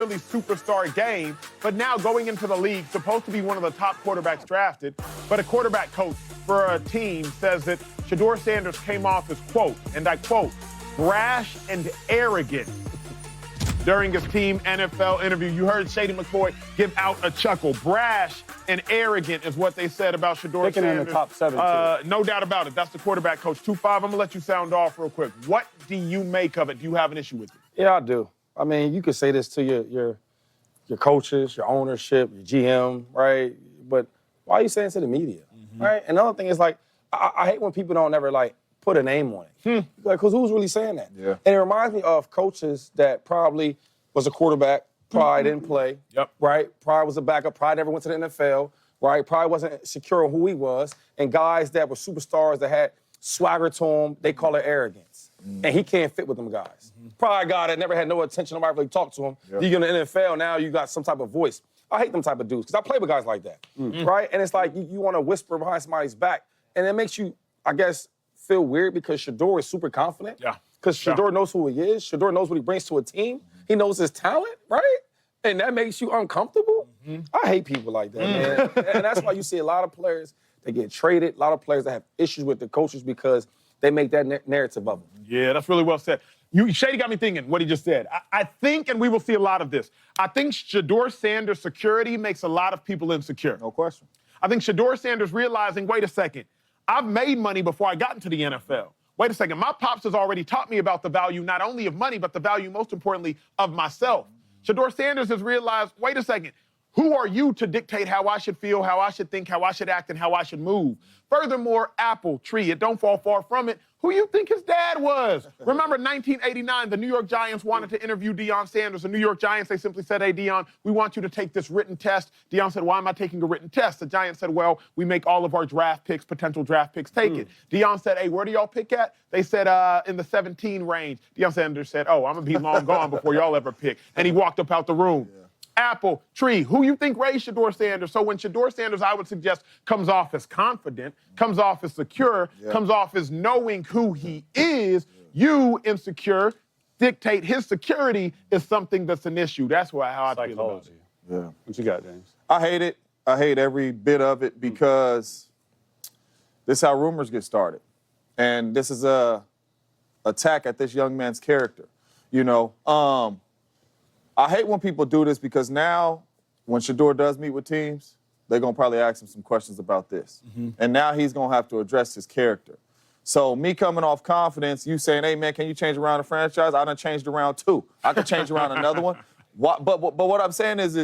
really superstar game, but now going into the league, supposed to be one of the top quarterbacks drafted, but a quarterback coach for a team says that Shedeur Sanders came off as, quote, and I quote, brash and arrogant during his team NFL interview. You heard Shady McCoy give out a chuckle. Brash and arrogant is what they said about Shedeur Picking Sanders. in the top 7, too. No doubt about it. That's the quarterback coach. 2-5, I'm going to let you sound off real quick. What do you make of it? Do you have an issue with it? Yeah, I do. I mean, you could say this to your coaches, your ownership, your GM, right? But why are you saying it to the media, right? And the other thing is, like, I hate when people don't ever, like, put a name on it. Because who's really saying that? Yeah. And it reminds me of coaches that probably was a quarterback, probably didn't play, right? Probably was a backup, probably never went to the NFL, right? Probably wasn't secure on who he was. And guys that were superstars that had swagger to them, they call it arrogance. And he can't fit with them guys. Probably a guy that never had no attention, nobody really talked to him. You get in the NFL, now you got some type of voice. I hate them type of dudes, because I play with guys like that, right? And it's like you want to whisper behind somebody's back, and it makes you, I guess, feel weird because Shedeur is super confident. Yeah. Because Shedeur knows who he is. Shedeur knows what he brings to a team. He knows his talent, right? And that makes you uncomfortable. I hate people like that, man. And that's why you see a lot of players that get traded, a lot of players that have issues with the coaches because they make that narrative of them. Yeah, that's really well said. Shady got me thinking what he just said. I think, and we will see a lot of this, I think Shedeur Sanders' security makes a lot of people insecure. No question. I think Shedeur Sanders realizing, wait a second, I've made money before I got into the NFL. Wait a second, my pops has already taught me about the value not only of money, but the value, most importantly, of myself. Shedeur Sanders has realized, wait a second, who are you to dictate how I should feel, how I should think, how I should act, and how I should move? Furthermore, apple tree, it don't fall far from it. Who you think his dad was? Remember 1989, the New York Giants wanted to interview Deion Sanders. The New York Giants, they simply said, hey, Deion, we want you to take this written test. Deion said, why am I taking a written test? The Giants said, well, we make all of our draft picks, potential draft picks, take it. Deion said, hey, where do y'all pick at? They said, in the 17 range. Deion Sanders said, oh, I'm going to be long gone before y'all ever pick. And he walked up out the room. Apple, tree, who you think raised Shedeur Sanders? So when Shedeur Sanders, I would suggest, comes off as confident, comes off as secure, comes off as knowing who he is, you, insecure, dictate his security is something that's an issue. That's how I feel about it. Yeah. What you got, James? I hate it. I hate every bit of it because this is how rumors get started. And this is a attack at this young man's character. You know, I hate when people do this because now when Shedeur does meet with teams, they're going to probably ask him some questions about this. And now he's going to have to address his character. So me coming off confidence, you saying, hey, man, can you change around the franchise? I done changed around 2. I could change around another one. But what I'm saying is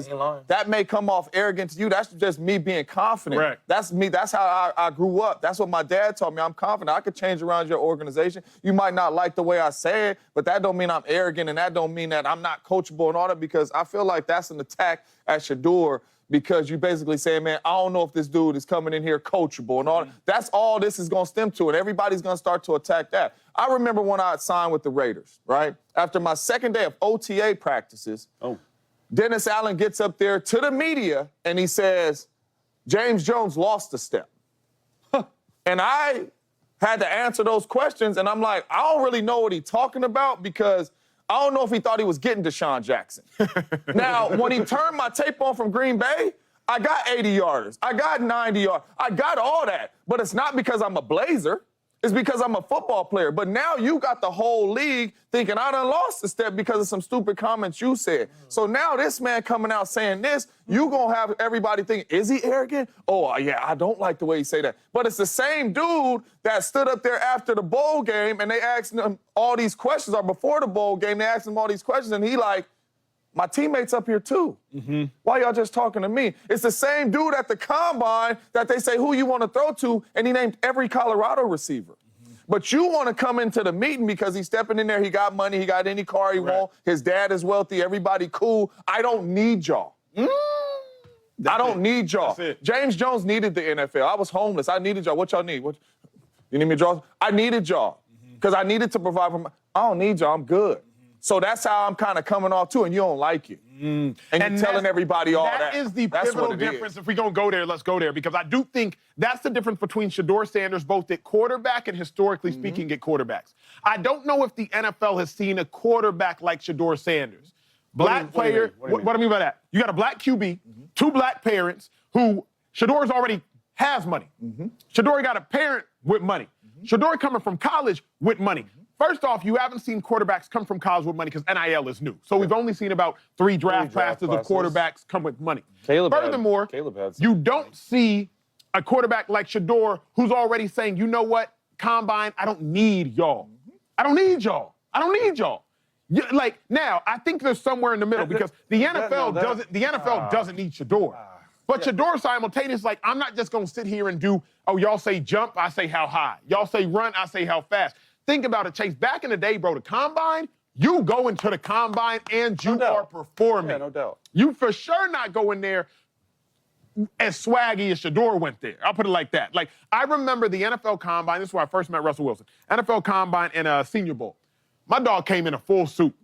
that may come off arrogant to you. That's just me being confident. Correct. That's me. That's how I grew up. That's what my dad taught me. I'm confident. I could change around your organization. You might not like the way I say it, but that don't mean I'm arrogant, and that don't mean that I'm not coachable and all that, because I feel like that's an attack at Shedeur, because you basically saying, man, I don't know if this dude is coming in here coachable and all that. That's all this is going to stem to, and everybody's going to start to attack that. I remember when I signed with the Raiders, right? After my second day of OTA practices, Dennis Allen gets up there to the media and he says, James Jones lost a step. And I had to answer those questions, and I'm like, I don't really know what he's talking about, because I don't know if he thought he was getting Deshaun Jackson. Now, when he turned my tape on from Green Bay, I got 80 yarders. I got 90 yards. I got all that. But it's not because I'm a Blazer. It's because I'm a football player. But now you got the whole league thinking I done lost a step because of some stupid comments you said. So now this man coming out saying this, you going to have everybody thinking, is he arrogant? Oh, yeah, I don't like the way he say that. But it's the same dude that stood up there after the bowl game and they asked him all these questions, or before the bowl game, they asked him all these questions, and he like, my teammates up here too. Why y'all just talking to me? It's the same dude at the combine that they say who you want to throw to, and he named every Colorado receiver. But you want to come into the meeting because he's stepping in there, he got money, he got any car he want, his dad is wealthy, everybody cool. I don't need y'all. I don't need y'all. James Jones needed the NFL. I was homeless. I needed y'all. What y'all need? You need me to draw? I needed y'all because I needed to provide for I don't need y'all. I'm good. So that's how I'm kind of coming off too, and you don't like it. And you're telling everybody all that. That is the pivotal difference. If we're going to go there, let's go there, because I do think that's the difference between Shedeur Sanders, both at quarterback and historically speaking at quarterbacks. I don't know if the NFL has seen a quarterback like Shedeur Sanders. black player. What do I mean by that? You got a black QB, 2 black parents who Shedeur's already has money. Shedeur got a parent with money. Shedeur coming from college with money. First off, you haven't seen quarterbacks come from college with money because NIL is new. So we've only seen about 3 draft classes of quarterbacks come with money. Furthermore, you don't see a quarterback like Shedeur who's already saying, you know what, Combine, I don't need y'all. I don't need y'all. I don't need y'all. Like, now, I think there's somewhere in the middle because the NFL doesn't need Shedeur. But Shedeur simultaneously, like, I'm not just going to sit here and do, oh, y'all say jump, I say how high. Y'all say run, I say how fast. Think about it, Chase. Back in the day, bro, the Combine, you go into the Combine and you are performing. Yeah, no doubt. You for sure not go in there as swaggy as Shedeur went there. I'll put it like that. Like, I remember the NFL Combine. This is where I first met Russell Wilson. NFL Combine and Senior Bowl. My dog came in a full suit.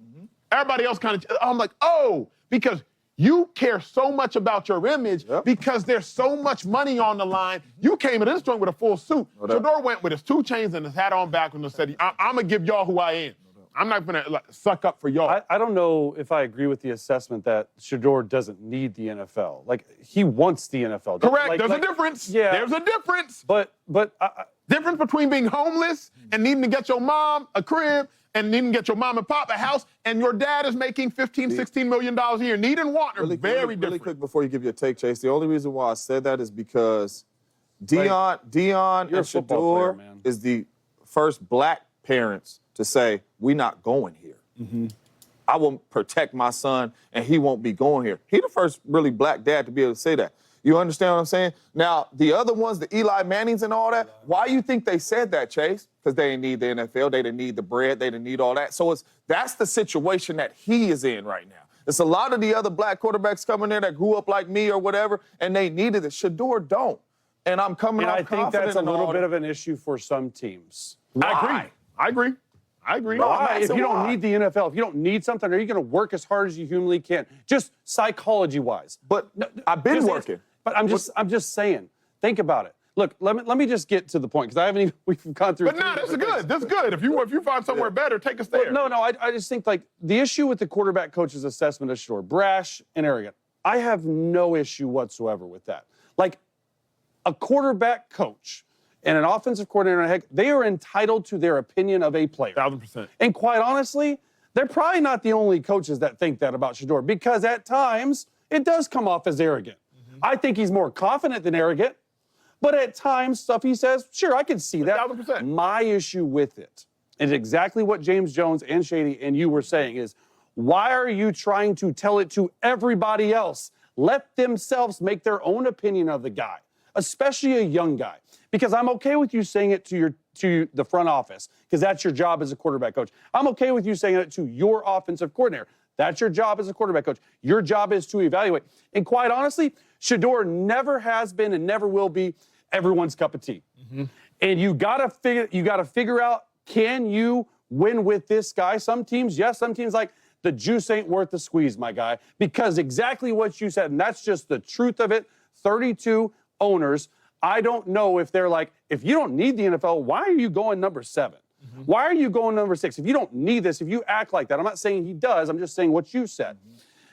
Everybody else kind of, I'm like, oh, because you care so much about your image because there's so much money on the line. You came in this joint with a full suit. Shedeur went with his 2 chains and his hat on backwards and said, I'm going to give y'all who I am. I'm not going to suck up for y'all. I don't know if I agree with the assessment that Shedeur doesn't need the NFL. Like, he wants the NFL. Correct. There's a difference. Yeah. There's a difference. But difference between being homeless and needing to get your mom a crib and needing to get your mom and pop a house, and your dad is making $15, $16 million a year. Need and want are very different. Really quick before you give your take, Chase, the only reason why I said that is because Dion and Shedeur is the first black parents to say, we're not going here. I will protect my son, and he won't be going here. He the first really black dad to be able to say that. You understand what I'm saying? Now, the other ones, the Eli Mannings and all that, why you think they said that, Chase? Because they didn't need the NFL, they didn't need the bread, they didn't need all that. So that's the situation that he is in right now. It's a lot of the other black quarterbacks coming there that grew up like me or whatever, and they needed it. Shedeur don't. And I'm coming out confident. I think that's a little bit of an issue for some teams. I agree. Why? If you don't need the NFL, if you don't need something, are you going to work as hard as you humanly can? Just psychology-wise. But I've been working. But I'm just saying, think about it. Look, let me just get to the point, because I haven't even, we've gone through. But no, that's good. That's good. If you find somewhere better, take us there. No, I just think, like, the issue with the quarterback coach's assessment of Shedeur, brash and arrogant, I have no issue whatsoever with that. Like, a quarterback coach and an offensive coordinator, they are entitled to their opinion of a player. 1,000%. And quite honestly, they're probably not the only coaches that think that about Shedeur, because at times it does come off as arrogant. I think he's more confident than arrogant, but at times stuff he says, sure, I can see that. 1,000%. My issue with it, and exactly what James Jones and Shady and you were saying, is why are you trying to tell it to everybody else? Let themselves make their own opinion of the guy, especially a young guy. Because I'm okay with you saying it to the front office, because that's your job as a quarterback coach. I'm okay with you saying it to your offensive coordinator. That's your job as a quarterback coach. Your job is to evaluate. And quite honestly, Shedeur never has been and never will be everyone's cup of tea. And you gotta figure out, can you win with this guy? Some teams, yes, some teams like, the juice ain't worth the squeeze, my guy. Because exactly what you said, and that's just the truth of it, 32 owners, I don't know if they're like, if you don't need the NFL, why are you going number 7? Why are you going number 6? If you don't need this, if you act like that, I'm not saying he does, I'm just saying what you said.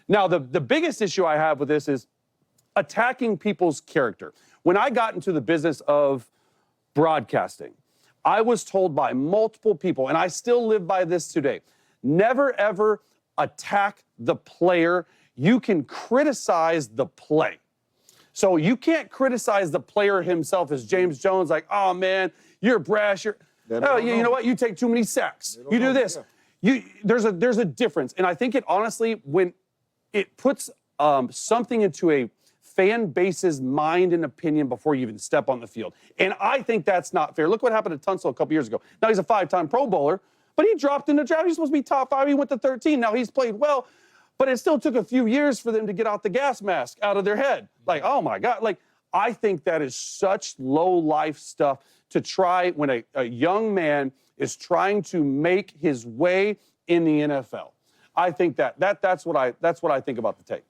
Now, the biggest issue I have with this is attacking people's character. When I got into the business of broadcasting, I was told by multiple people, and I still live by this today, never ever attack the player. You can criticize the play. So you can't criticize the player himself as James Jones, like, oh man, you're brash, you know what, you take too many sacks, you do this. There's a difference, and I think it honestly, when it puts something into a fan base's mind and opinion before you even step on the field. And I think that's not fair. Look what happened to Tunsil a couple years ago. Now he's a 5-time Pro Bowler, but he dropped in the draft. He's supposed to be top 5. He went to 13. Now he's played well, but it still took a few years for them to get out the gas mask out of their head. Like, oh my God. Like, I think that is such low-life stuff to try when a young man is trying to make his way in the NFL. I think that's what I think about the tape.